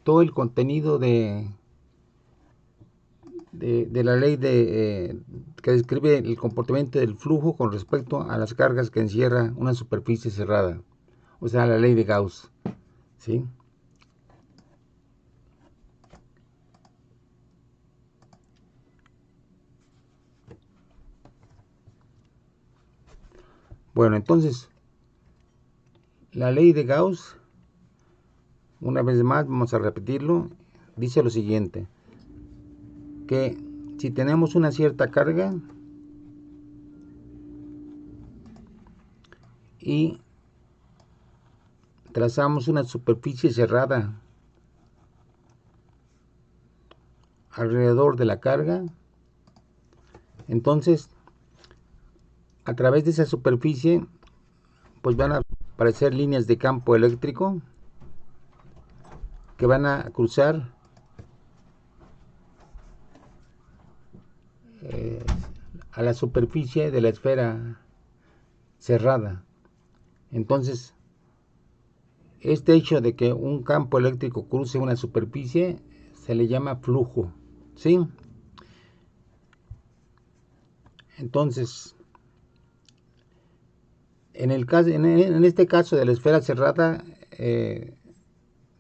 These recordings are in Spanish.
todo el contenido de la ley que describe el comportamiento del flujo con respecto a las cargas que encierra una superficie cerrada, o sea, la ley de Gauss, ¿sí? Bueno, entonces, la ley de Gauss, una vez más, vamos a repetirlo, dice lo siguiente, que si tenemos una cierta carga y trazamos una superficie cerrada alrededor de la carga, entonces a través de esa superficie pues van a aparecer líneas de campo eléctrico que van a cruzar a la superficie de la esfera cerrada. Entonces, este hecho de que un campo eléctrico cruce una superficie se le llama flujo, ¿sí? Entonces, en este caso de la esfera cerrada,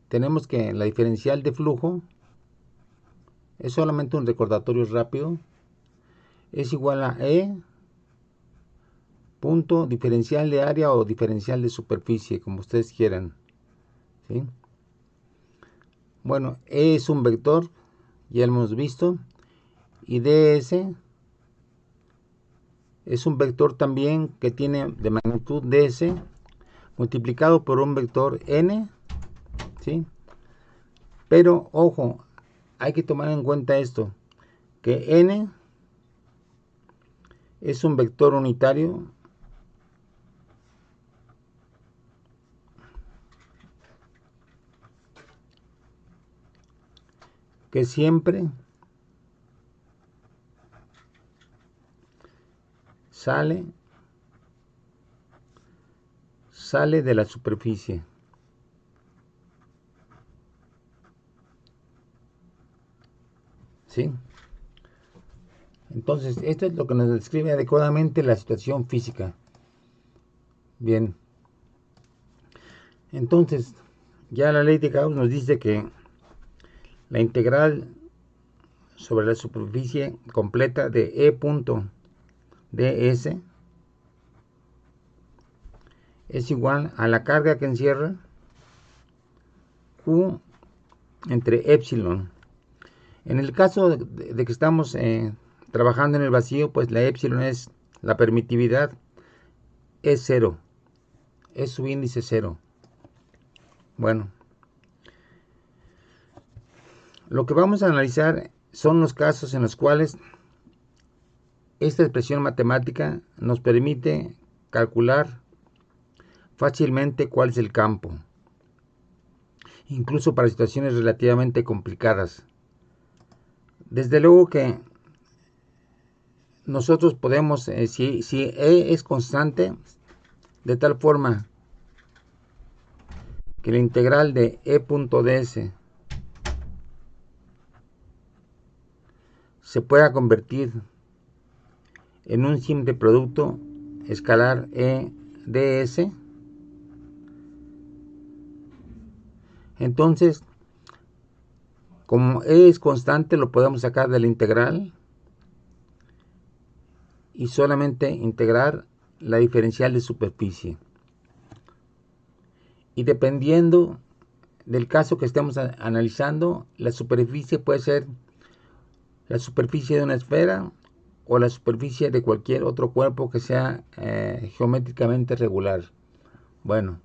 tenemos que la diferencial de flujo es solamente un recordatorio rápido, es igual a E punto diferencial de área o diferencial de superficie, como ustedes quieran, ¿sí? Bueno, E es un vector, ya lo hemos visto, y ds es un vector también que tiene de magnitud ds multiplicado por un vector n, ¿sí? Pero ojo, hay que tomar en cuenta esto, que n es un vector unitario que siempre sale de la superficie. ¿Sí? Entonces, esto es lo que nos describe adecuadamente la situación física. Bien. Entonces, ya la ley de Gauss nos dice que la integral sobre la superficie completa de E punto ds es igual a la carga que encierra Q entre epsilon. En el caso de que estamos trabajando en el vacío, pues la epsilon es la permitividad, es cero, es su índice cero. Bueno, lo que vamos a analizar son los casos en los cuales esta expresión matemática nos permite calcular fácilmente cuál es el campo, incluso para situaciones relativamente complicadas. Desde luego que nosotros podemos, si E es constante, de tal forma que la integral de E punto ds se pueda convertir en un simple producto escalar E ds, entonces, como E es constante, lo podemos sacar de la integral y solamente integrar la diferencial de superficie. Y dependiendo del caso que estemos analizando, la superficie puede ser la superficie de una esfera o la superficie de cualquier otro cuerpo que sea geométricamente regular. Bueno,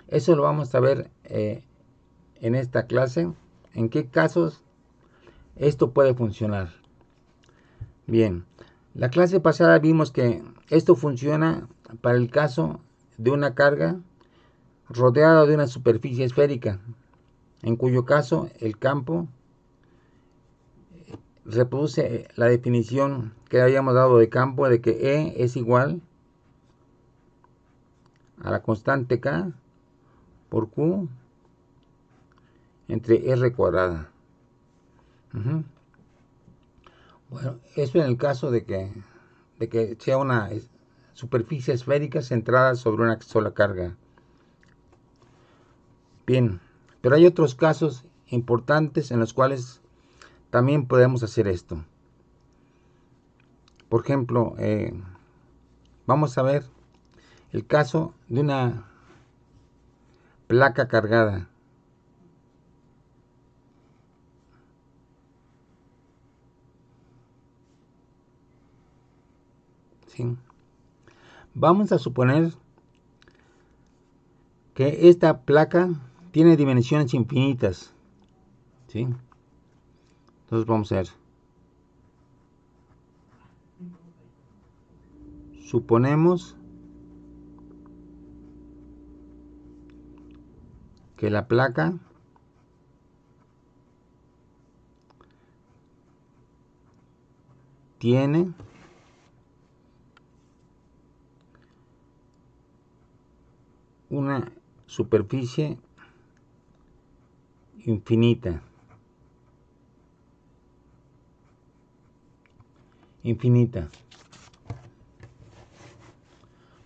eso lo vamos a ver en esta clase, en qué casos esto puede funcionar. Bien, la clase pasada vimos que esto funciona para el caso de una carga rodeada de una superficie esférica, en cuyo caso el campo reproduce la definición que habíamos dado de campo, de que E es igual a la constante K por Q entre R cuadrada. Bueno, eso en el caso de que sea una superficie esférica centrada sobre una sola carga. Bien, pero hay otros casos importantes en los cuales también podemos hacer esto. Por ejemplo, vamos a ver el caso de una placa cargada. ¿Sí? Vamos a suponer que esta placa tiene dimensiones infinitas. ¿Sí? Entonces vamos a ver. Suponemos que la placa tiene una superficie infinita.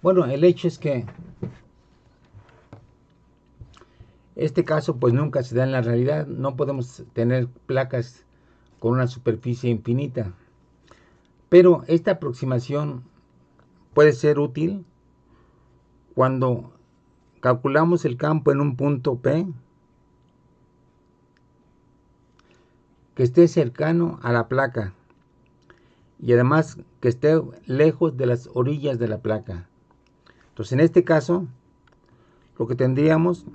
Bueno, el hecho es que este caso pues nunca se da en la realidad. No podemos tener placas con una superficie infinita. Pero esta aproximación puede ser útil cuando calculamos el campo en un punto P que esté cercano a la placa y además que esté lejos de las orillas de la placa. Entonces, en este caso, lo que tendríamos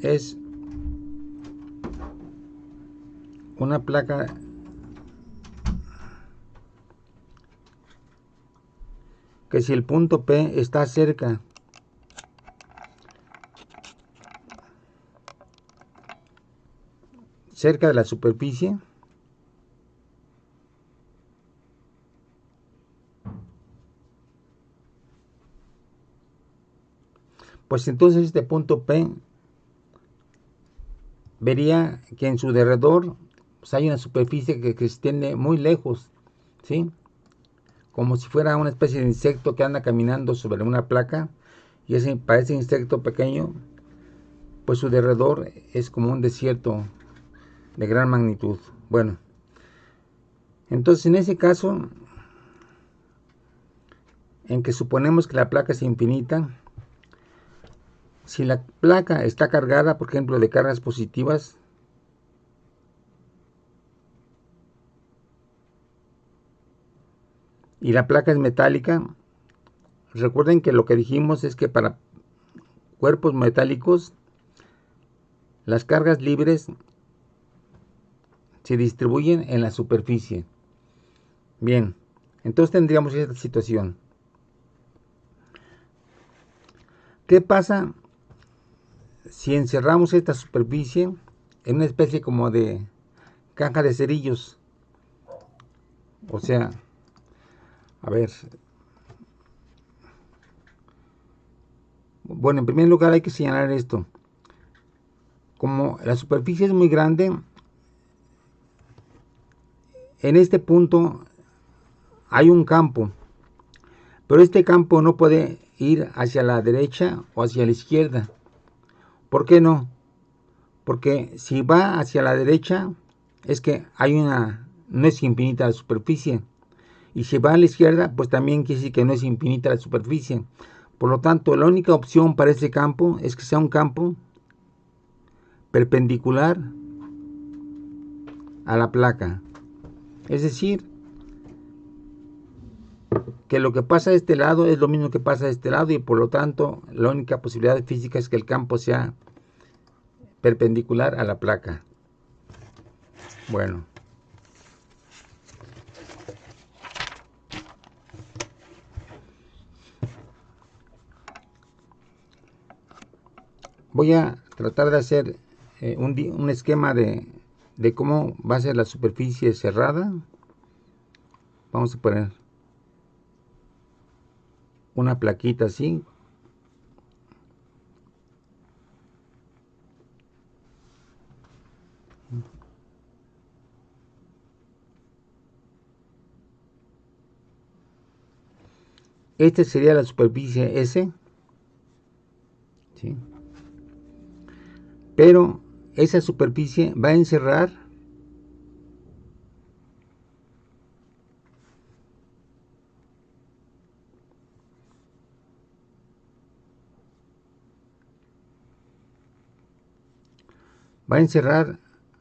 es una placa que si el punto P está cerca de la superficie, pues entonces este punto P vería que en su derredor pues hay una superficie que se extiende muy lejos, ¿sí? Como si fuera una especie de insecto que anda caminando sobre una placa, y para ese insecto pequeño, pues su derredor es como un desierto de gran magnitud. Bueno, entonces en ese caso, en que suponemos que la placa es infinita, si la placa está cargada, por ejemplo, de cargas positivas, y la placa es metálica, recuerden que lo que dijimos es que para cuerpos metálicos, las cargas libres se distribuyen en la superficie. Bien, entonces tendríamos esta situación. ¿Qué pasa si encerramos esta superficie en una especie como de caja de cerillos? O sea, a ver. Bueno, en primer lugar hay que señalar esto. Como la superficie es muy grande, en este punto hay un campo, pero este campo no puede ir hacia la derecha o hacia la izquierda. ¿Por qué no? Porque si va hacia la derecha, es que no es infinita la superficie. Y si va a la izquierda, pues también quiere decir que no es infinita la superficie. Por lo tanto, la única opción para ese campo es que sea un campo perpendicular a la placa. Es decir, que lo que pasa de este lado es lo mismo que pasa de este lado, y por lo tanto la única posibilidad física es que el campo sea perpendicular a la placa. Bueno, voy a tratar de hacer un esquema de cómo va a ser la superficie cerrada. Vamos a poner una plaquita así. Esta sería la superficie S, ¿sí? Pero esa superficie va a encerrar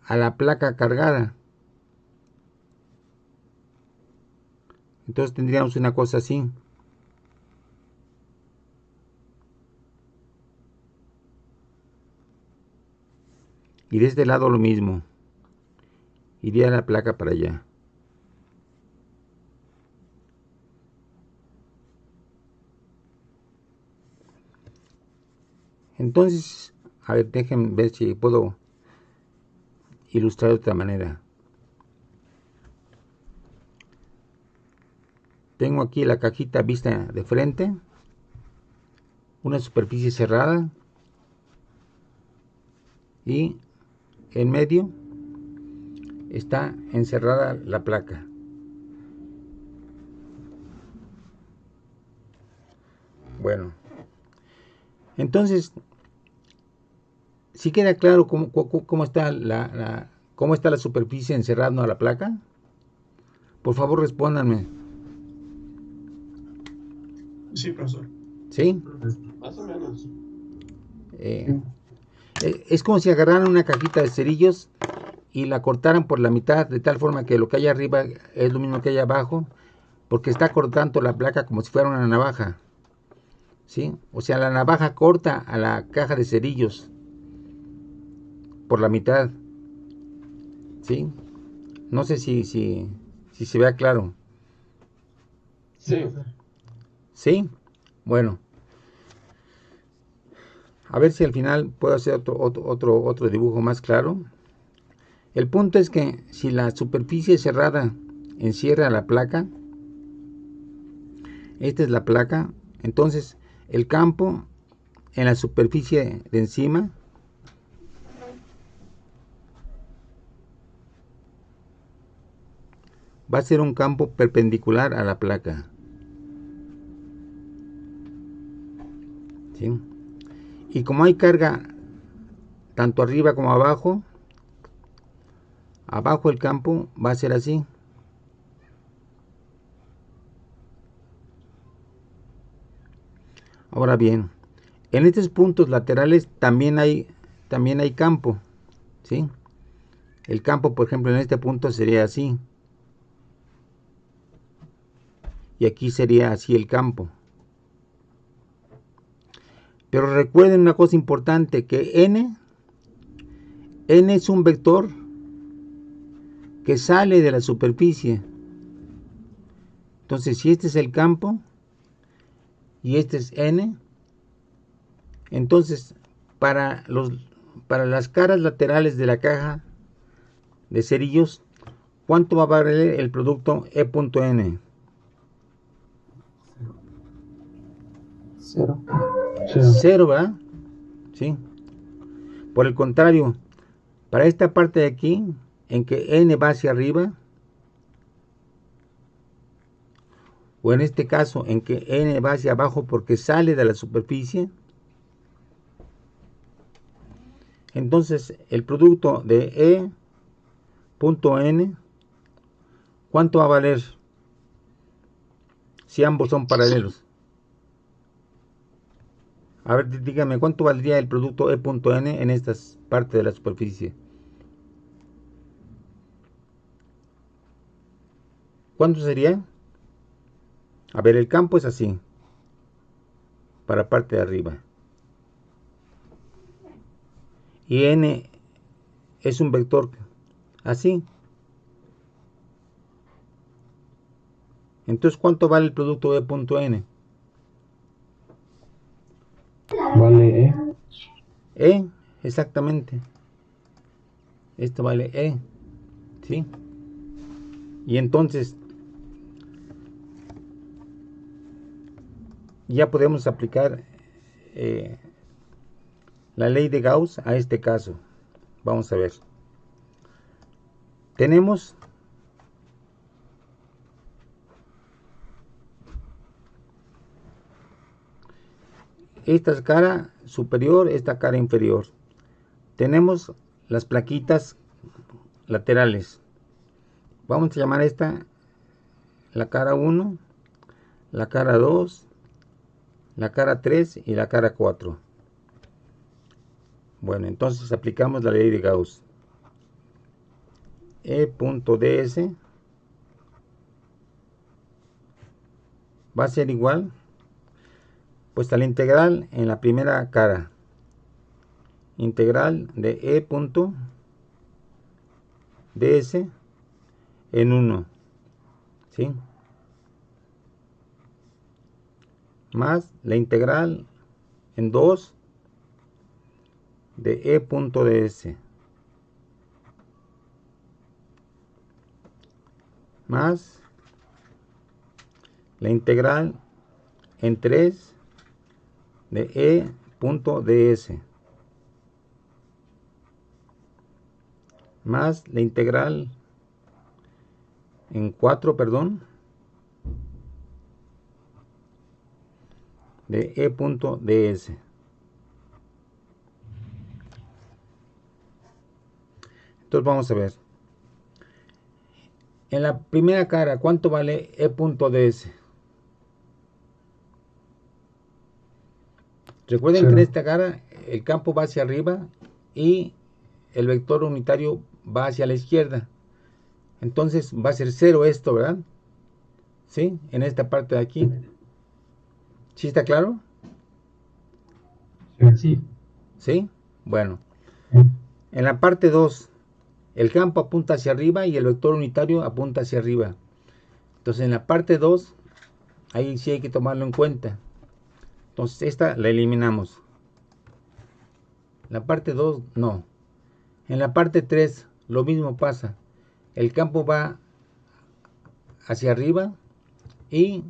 a la placa cargada. Entonces tendríamos una cosa así. Y de este lado lo mismo. Iría la placa para allá. Entonces, a ver, déjenme ver si puedo ilustrar de otra manera. Tengo aquí la cajita vista de frente, una superficie cerrada y en medio está encerrada la placa. Bueno, entonces, si queda claro cómo está cómo está la superficie encerrando a la placa, por favor respóndanme. Sí, profesor. ¿Sí? Más o menos. Es como si agarraran una cajita de cerillos y la cortaran por la mitad, de tal forma que lo que hay arriba es lo mismo que hay abajo, porque está cortando la placa como si fuera una navaja. ¿Sí? O sea, la navaja corta a la caja de cerillos por la mitad. ¿Sí? No sé si se vea claro. Sí. ¿Sí? Bueno. A ver si al final puedo hacer otro dibujo más claro. El punto es que si la superficie cerrada encierra la placa, esta es la placa, entonces el campo en la superficie de encima va a ser un campo perpendicular a la placa. ¿Sí? Y como hay carga tanto arriba como abajo, abajo el campo va a ser así. Ahora bien, en estos puntos laterales también hay campo, ¿sí? El campo, por ejemplo, en este punto sería así. Y aquí sería así el campo. Pero recuerden una cosa importante, que n es un vector que sale de la superficie. Entonces, si este es el campo y este es n, entonces para las caras laterales de la caja de cerillos, ¿cuánto va a valer el producto E.n? Cero. Cero, ¿verdad? Sí. Por el contrario, para esta parte de aquí, en que n va hacia arriba, o en este caso en que n va hacia abajo porque sale de la superficie, entonces el producto de E.n, ¿cuánto va a valer si ambos son paralelos? A ver, dígame, ¿cuánto valdría el producto E.n en estas partes de la superficie? ¿Cuánto sería? A ver, el campo es así, para parte de arriba. Y n es un vector así. Entonces, ¿cuánto vale el producto de E.n? Vale, E, exactamente. Esto vale E, ¿sí? Y entonces, ya podemos aplicar la ley de Gauss a este caso. Vamos a ver. tenemos esta cara superior, esta cara inferior. Tenemos las plaquitas laterales. Vamos a llamar esta la cara 1, la cara 2, la cara 3 y la cara 4. Bueno, entonces aplicamos la ley de Gauss. E.ds va a ser igual pues a la integral en la primera cara. Integral de E.ds en 1. ¿Sí? Más la integral en 2 de E.ds. Más la integral en 3 de E.ds. Más la integral en 4, perdón, de E.ds. Entonces vamos a ver. En la primera cara, ¿cuánto vale E.ds? Recuerden que en esta cara el campo va hacia arriba y el vector unitario va hacia la izquierda. Entonces va a ser 0 esto, ¿verdad? ¿Sí? En esta parte de aquí. ¿Sí está claro? Sí. ¿Sí? Bueno. En la parte 2, el campo apunta hacia arriba y el vector unitario apunta hacia arriba. Entonces en la parte 2, ahí sí hay que tomarlo en cuenta. Entonces esta la eliminamos. La parte 2 no. En la parte 3 lo mismo pasa. El campo va hacia arriba y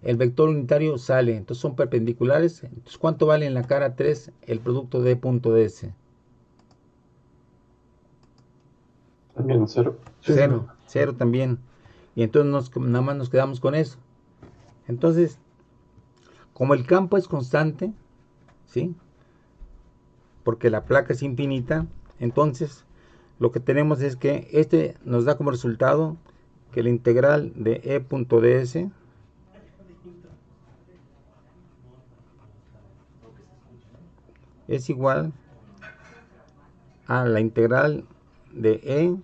el vector unitario sale. Entonces son perpendiculares. Entonces, ¿cuánto vale en la cara 3 el producto de .ds? También 0. 0. 0 también. Y entonces nada más nos quedamos con eso. Entonces, como el campo es constante, ¿sí? Porque la placa es infinita, entonces lo que tenemos es que este nos da como resultado que la integral de E.ds es igual a la integral de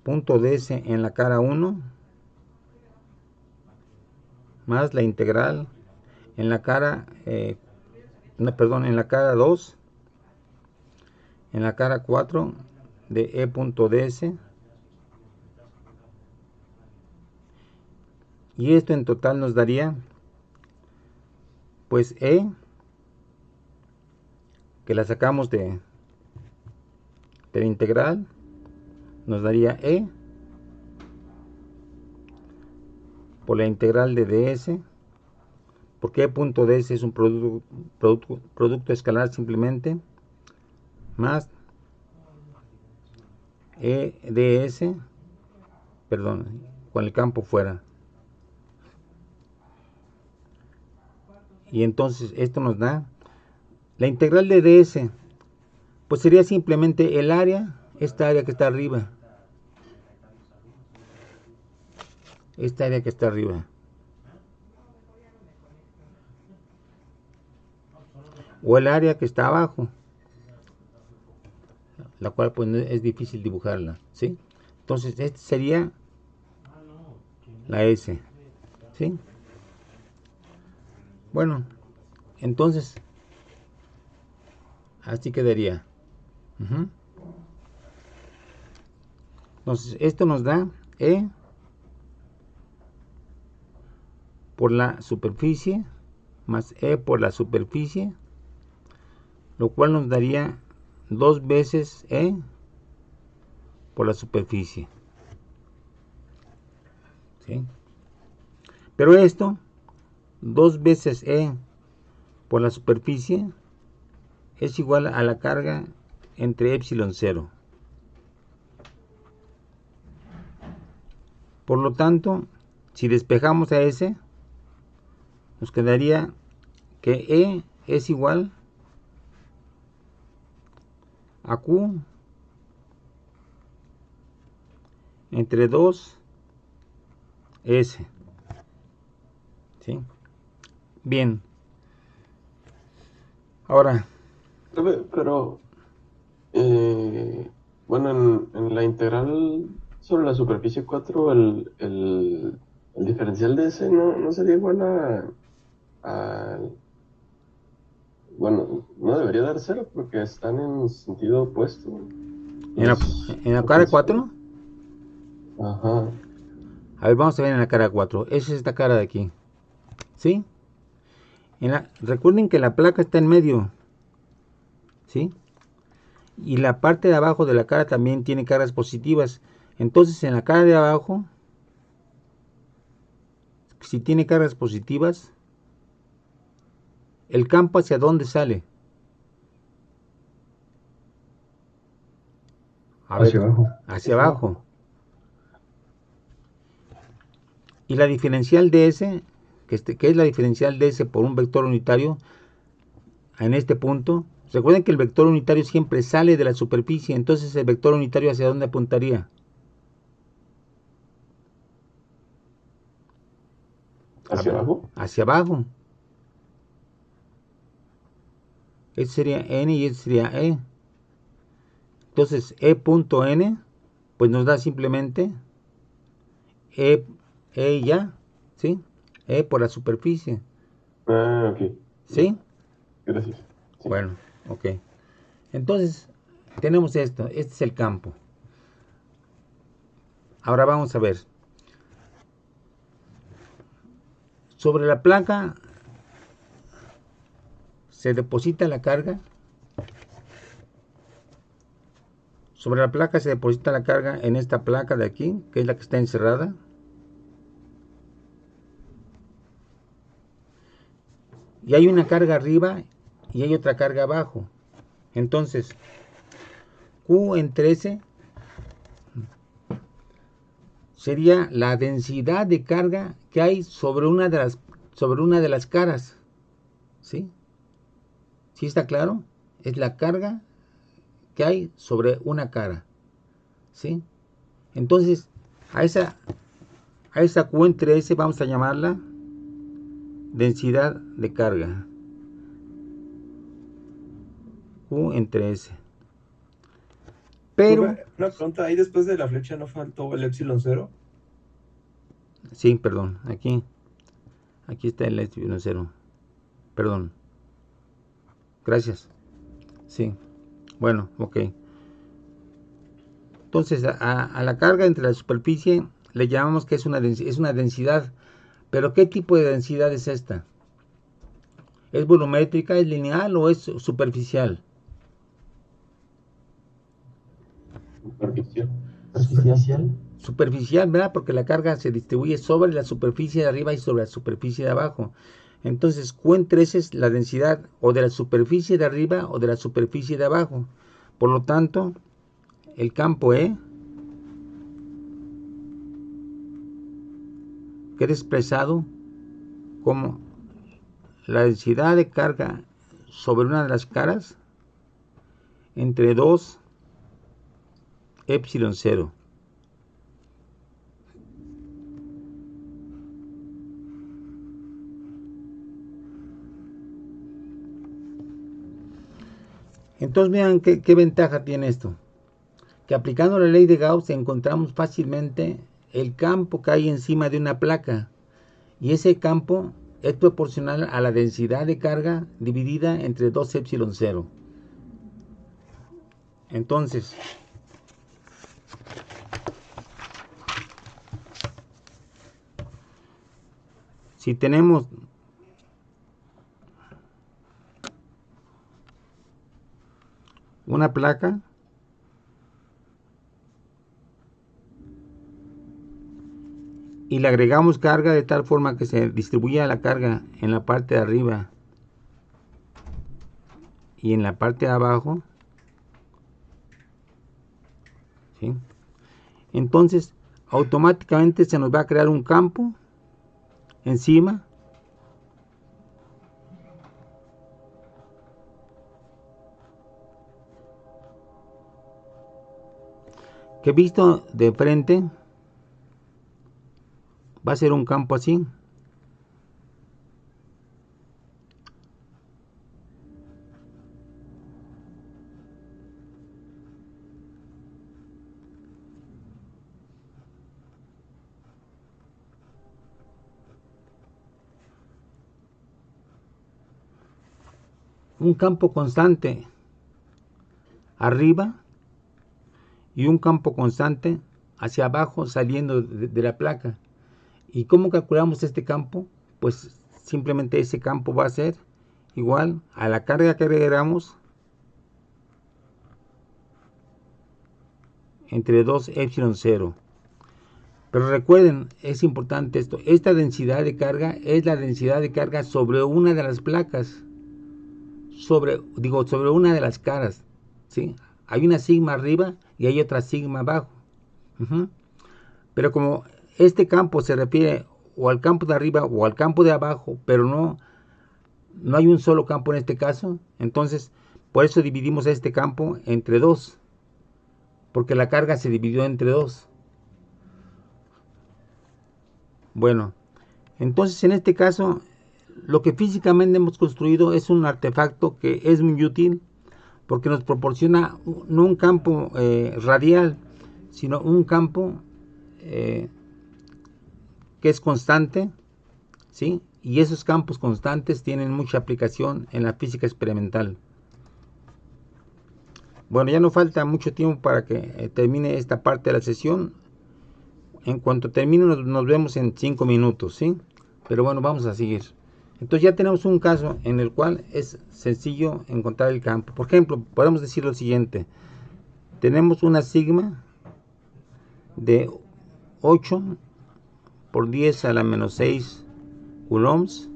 E.ds en la cara 1 más la integral en la cara en la cara 2, en la cara 4 de E.ds, y esto en total nos daría pues E, que la sacamos de la integral, nos daría E por la integral de ds, porque E.ds es un producto escalar simplemente, más EDS, perdón, con el campo fuera. Y entonces esto nos da la integral de ds, pues sería simplemente el área, esta área que está arriba. Esta área que está arriba. O el área que está abajo, la cual pues es difícil dibujarla, ¿sí? Entonces esta sería la S, ¿sí? Bueno, entonces así quedaría. Entonces esto nos da E por la superficie más E por la superficie, lo cual nos daría 2 veces E por la superficie, ¿sí? Pero esto, 2 veces E por la superficie, es igual a la carga entre epsilon 0. Por lo tanto, si despejamos a S, nos quedaría que E es igual a Q entre 2S. ¿Sí? Bien. Ahora, Pero, bueno, en la integral sobre la superficie 4 el diferencial de ese no sería igual a, bueno, no debería dar cero porque están en sentido opuesto en la, los en la cara potenciales. 4, Ajá, a ver, vamos a ver en la cara 4. Esa es esta cara de aquí. ¿Sí? Recuerden que la placa está en medio. ¿Sí? Y la parte de abajo de la cara también tiene cargas positivas. Entonces, en la cara de abajo, si tiene cargas positivas, el campo hacia dónde sale. A ver, hacia abajo. hacia abajo. Y la diferencial de S, que es la diferencial de S por un vector unitario, en este punto, recuerden que el vector unitario siempre sale de la superficie, entonces el vector unitario hacia dónde apuntaría. A ¿Hacia ver, abajo? hacia abajo. Este sería N y este sería E. Entonces E.N pues nos da simplemente E, E ya, ¿sí? E por la superficie, Ah, ok. Ya, ¿sí? gracias. Sí. Bueno, ok. Entonces, tenemos esto, este es el campo. Ahora vamos a ver. Sobre la placa se deposita la carga. Sobre la placa se deposita la carga en esta placa de aquí, que es la que está encerrada. Y hay una carga arriba y hay otra carga abajo. Entonces, Q entre S sería la densidad de carga que hay sobre una de las caras. ¿Sí? ¿Sí está claro? Es la carga que hay sobre una cara. ¿Sí? Entonces, a esa, a esa Q entre S vamos a llamarla densidad de carga. Q entre S. Pero, Profe, una pregunta, ahí después de la flecha no faltó el epsilon cero. sí, perdón, aquí está el epsilon cero. Perdón, gracias. Sí, bueno, ok. Entonces, a la carga entre la superficie le llamamos que es una densidad. Pero ¿qué tipo de densidad es esta? ¿Es volumétrica, es lineal o es superficial? Superficial. Superficial. Superficial, ¿verdad? Porque la carga se distribuye sobre la superficie de arriba y sobre la superficie de abajo. Entonces, Q entre S es la densidad o de la superficie de arriba o de la superficie de abajo. Por lo tanto, el campo E queda expresado como la densidad de carga sobre una de las caras entre 2 epsilon 0. Entonces vean qué ventaja tiene esto. Que aplicando la ley de Gauss encontramos fácilmente el campo que hay encima de una placa. Y ese campo es proporcional a la densidad de carga dividida entre 2 epsilon 0. Entonces, si tenemos una placa y le agregamos carga de tal forma que se distribuya la carga en la parte de arriba y en la parte de abajo, ¿sí? Entonces, automáticamente se nos va a crear un campo encima que visto de frente va a ser un campo así. Un campo constante arriba y un campo constante hacia abajo saliendo de la placa. ¿Y cómo calculamos este campo? Pues simplemente ese campo va a ser igual a la carga que agregamos entre 2 epsilon 0. Pero recuerden, es importante esto, esta densidad de carga es la densidad de carga sobre una de las placas, sobre una de las caras, ¿sí? Hay una sigma arriba y hay otra sigma abajo. Pero como este campo se refiere o al campo de arriba o al campo de abajo, pero no hay un solo campo en este caso, entonces por eso dividimos este campo entre 2, porque la carga se dividió entre 2. Bueno, entonces en este caso lo que físicamente hemos construido es un artefacto que es muy útil porque nos proporciona no un campo radial, sino un campo que es constante, ¿sí? Y esos campos constantes tienen mucha aplicación en la física experimental. Bueno, ya no falta mucho tiempo para que termine esta parte de la sesión. En cuanto termine nos vemos en 5 minutos, ¿sí? Pero bueno, vamos a seguir. Entonces ya tenemos un caso en el cual es sencillo encontrar el campo. Por ejemplo, podemos decir lo siguiente. Tenemos una sigma de 8 por 10 a la menos 6 coulombs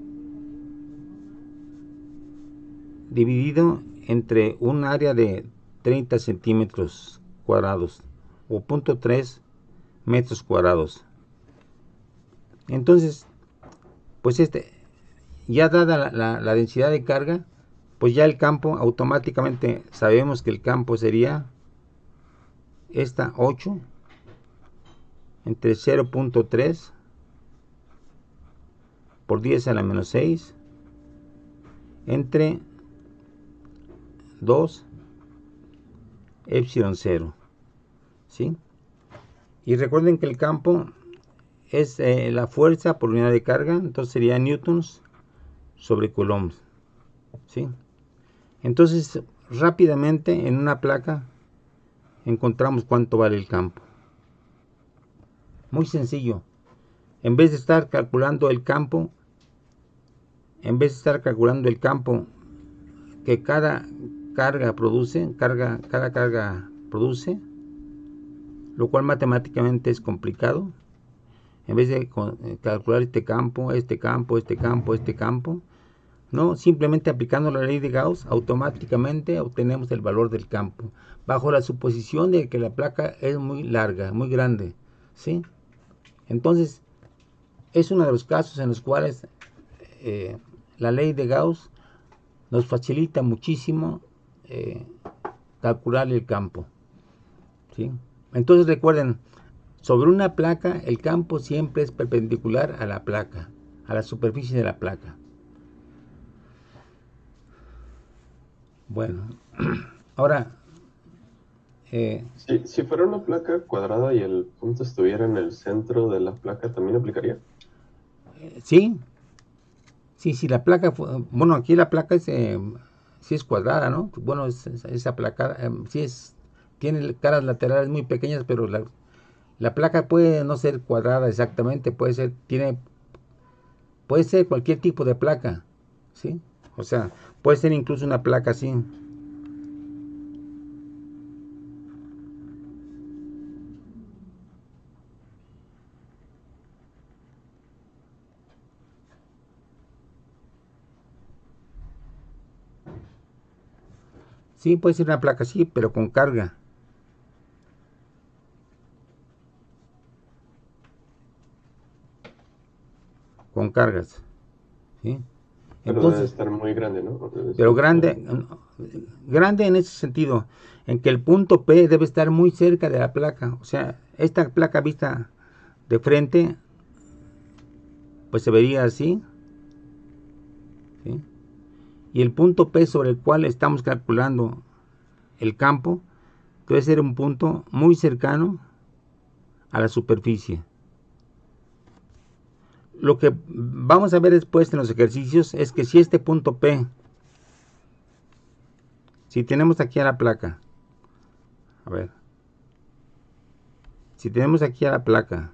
dividido entre un área de 30 centímetros cuadrados o 0.3 metros cuadrados. Entonces, pues ya dada la densidad de carga, pues ya el campo automáticamente sabemos que el campo sería esta 8 entre 0.3 por 10 a la menos 6 entre 2 epsilon 0, ¿sí? Y recuerden que el campo es la fuerza por unidad de carga, entonces sería newtons sobre coulombs, ¿sí? Entonces rápidamente en una placa encontramos cuánto vale el campo. Muy sencillo. En vez de estar calculando el campo, que cada carga produce, cada carga produce, lo cual matemáticamente es complicado. En vez de calcular este campo, no, simplemente aplicando la ley de Gauss, automáticamente obtenemos el valor del campo, bajo la suposición de que la placa es muy larga, muy grande, ¿sí? Entonces, es uno de los casos en los cuales la ley de Gauss nos facilita muchísimo calcular el campo, ¿sí? Entonces recuerden, sobre una placa el campo siempre es perpendicular a la placa, a la superficie de la placa. Bueno, ahora si fuera una placa cuadrada y el punto estuviera en el centro de la placa, ¿también aplicaría? sí, la placa, bueno, aquí la placa es, sí es cuadrada, ¿no? Bueno, es aplacada, sí tiene caras laterales muy pequeñas, pero la placa puede no ser cuadrada exactamente, puede ser cualquier tipo de placa, ¿sí? O sea, puede ser incluso una placa así. Sí, puede ser una placa así, pero con carga. con cargas, ¿sí? Pero debe Entonces, estar muy grande, ¿no? pero grande en ese sentido, en que el punto P debe estar muy cerca de la placa. O sea, esta placa vista de frente, pues se vería así, ¿sí? Y el punto P sobre el cual estamos calculando el campo debe ser un punto muy cercano a la superficie. Lo que vamos a ver después en los ejercicios es que si este punto P, si tenemos aquí a la placa, a ver, si tenemos aquí a la placa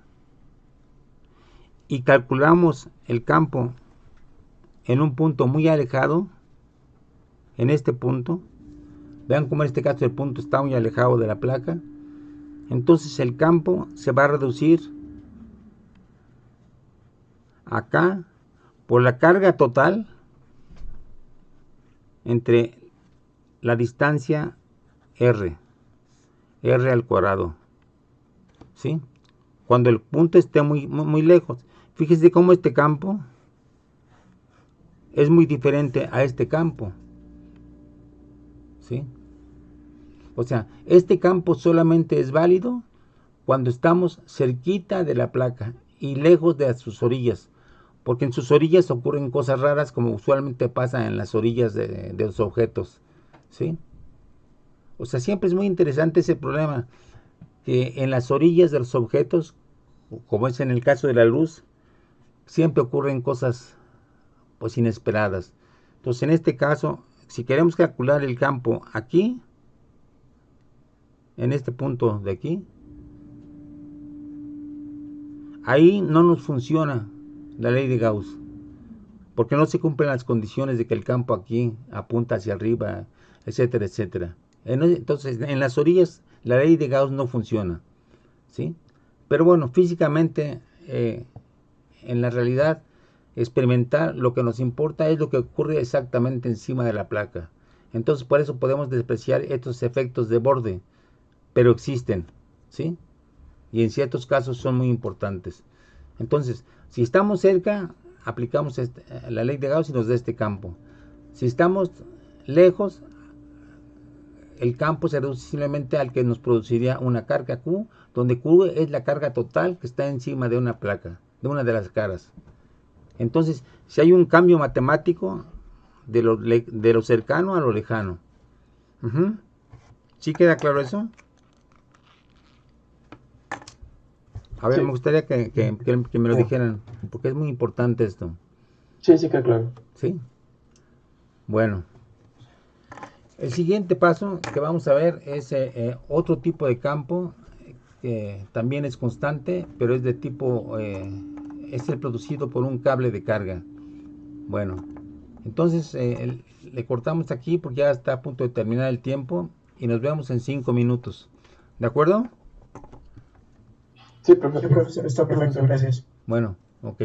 y calculamos el campo en un punto muy alejado, en este punto, vean cómo en este caso el punto está muy alejado de la placa, entonces el campo se va a reducir acá por la carga total entre la distancia R al cuadrado, ¿sí? Cuando el punto esté muy lejos. Fíjese cómo este campo es muy diferente a este campo, ¿sí? O sea, este campo solamente es válido cuando estamos cerquita de la placa y lejos de sus orillas, porque en sus orillas ocurren cosas raras como usualmente pasa en las orillas de los objetos, ¿sí? O sea, siempre es muy interesante ese problema, que en las orillas de los objetos, como es en el caso de la luz, siempre ocurren cosas pues inesperadas. Entonces, en este caso, si queremos calcular el campo aquí, en este punto de aquí, ahí no nos funciona la ley de Gauss, porque no se cumplen las condiciones de que el campo aquí apunta hacia arriba, etcétera, etcétera. Entonces, en las orillas la ley de Gauss no funciona, ¿sí? Pero bueno, físicamente, en la realidad experimental, lo que nos importa es lo que ocurre exactamente encima de la placa. Entonces, por eso podemos despreciar estos efectos de borde, pero existen, ¿sí? Y en ciertos casos son muy importantes. Entonces, si estamos cerca, aplicamos la ley de Gauss y nos da este campo. Si estamos lejos, el campo se reduce simplemente al que nos produciría una carga Q, donde Q es la carga total que está encima de una placa, de una de las caras. Entonces, si hay un cambio matemático de lo cercano a lo lejano. ¿Sí queda claro eso? A ver, Sí. me gustaría que me lo dijeran, porque es muy importante esto. Sí, sí, queda claro. ¿Sí? Bueno. El siguiente paso que vamos a ver es otro tipo de campo que también es constante, pero es de tipo, es el producido por un cable de carga. Bueno, entonces le cortamos aquí porque ya está a punto de terminar el tiempo y nos vemos en 5 minutos. ¿De acuerdo? Sí, Sí, profesor. profesor, está perfecto, gracias. Bueno, ok.